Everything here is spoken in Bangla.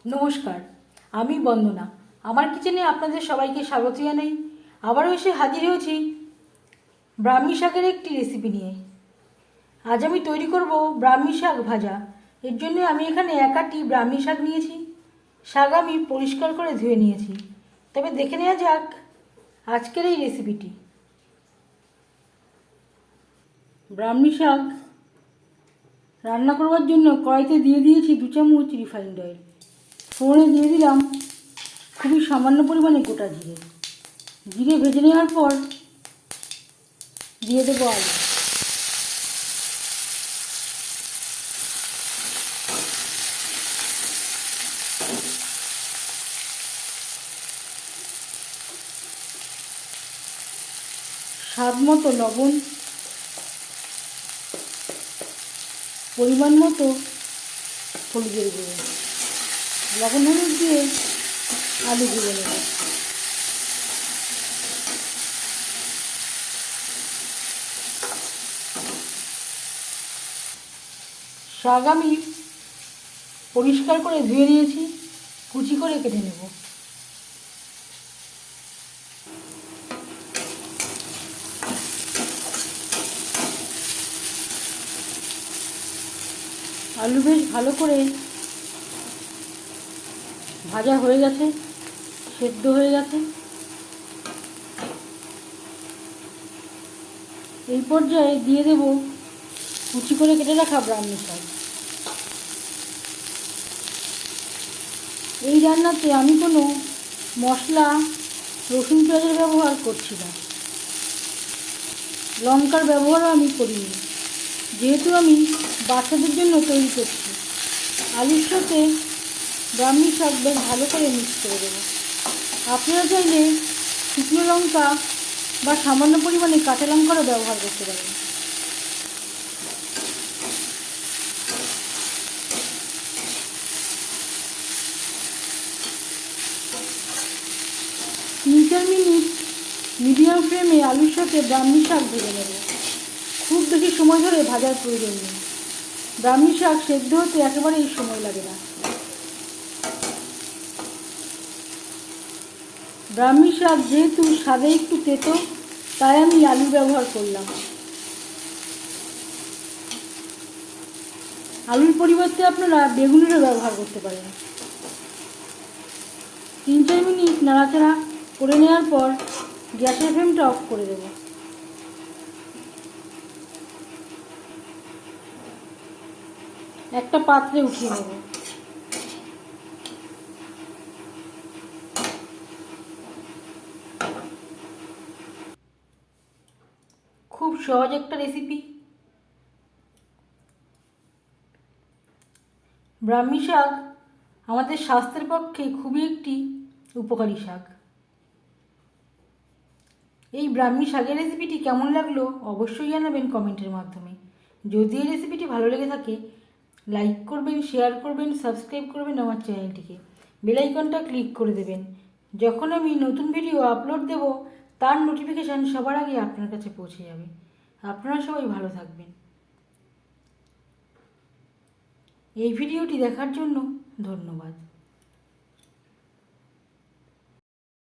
নমস্কার, আমি বন্দনা। আমার কিচেনে আপনাদের সবাইকে স্বাগত জানাই। আবারও এসে হাজির হয়েছি ব্রাহ্মী শাকের একটি রেসিপি নিয়ে। আজ আমি তৈরি করব ব্রাহ্মী শাক ভাজা। এর জন্য আমি এখানে এক আটি ব্রাহ্মী শাক নিয়েছি। শাক আমি পরিষ্কার করে ধুয়ে নিয়েছি। তবে দেখে নেওয়া যাক আজকের এই রেসিপিটি। ব্রাহ্মী শাক রান্না করবার জন্য কড়াইতে দিয়ে দিয়েছি 2 চামচ রিফাইন্ড অয়েল। ফোড়নে দিয়ে দিলাম খুবই সামান্য পরিমাণে গোটা জিরে। জিরে ভেজে নেওয়ার পর দিয়ে দেবো আলু। স্বাদ মতো লবণ, পরিমাণ মতো হলুদের গুঁড়ো, লবণ হলুদ দিয়ে আলু ভেজে নেব। শাক আমি পরিষ্কার করে ধুয়ে নিয়েছি, কুচি করে কেটে নেব। আলু বেশ ভালো করে ভাজা হয়ে গেছে, সেদ্ধ হয়ে গেছে। এই পর্যায়ে দিয়ে দেব কুচি করে কেটে রাখা ব্রাহ্মী শাক। এই রান্নাতে আমি কোনো মশলা, রসুন পেঁয়াজের ব্যবহার করছি না, লঙ্কার ব্যবহারও আমি করিনি, যেহেতু আমি বাচ্চাদের জন্য তৈরি করছি। আলুর সাথে ব্রাহ্মী শাক বেশ ভালো করে মিক্স করে দেবো। আপনারা চাইলে শুকনো লঙ্কা বা সামান্য পরিমাণে কাঁচা লঙ্কারও ব্যবহার করতে পারেন। তিন চার মিনিট মিডিয়াম ফ্লেমে আলুর সাথে ব্রাহ্মী শাক ভেজে নেব। খুব বেশি সময় ধরে ভাজার প্রয়োজন নেই। ব্রাহ্মী শাক সেদ্ধ হতে একেবারেই সময় লাগে না। ব্রাহ্মী শাক যেহেতু স্বাদে একটু তেতো, তাই আমি আলু ব্যবহার করলাম। আলুর পরিবর্তে আপনারা বেগুনেরও ব্যবহার করতে পারেন। 3-4 মিনিট নাড়াচাড়া করে নেওয়ার পর গ্যাসের ফ্লেমটা অফ করে দেব। একটা পাত্রে উঠিয়ে নেব। খুব সহজ একটা রেসিপি। ব্রাহ্মী শাক আমাদের স্বাস্থ্যের পক্ষে খুবই একটি উপকারী শাক। এই ব্রাহ্মী শাকের রেসিপিটি কেমন লাগলো অবশ্যই জানাবেন কমেন্টের মাধ্যমে। যদি এই রেসিপিটি ভালো লেগে থাকে লাইক করবেন, শেয়ার করবেন, সাবস্ক্রাইব করবেন আমার চ্যানেলটিকে, বেল আইকনটা ক্লিক করে দেবেন। যখন আমি নতুন ভিডিও আপলোড দেব তার নোটিফিকেশান সবার আগে আপনার কাছে পৌঁছে যাবে। আপনারা সবাই ভালো থাকবেন। এই ভিডিওটি দেখার জন্য ধন্যবাদ।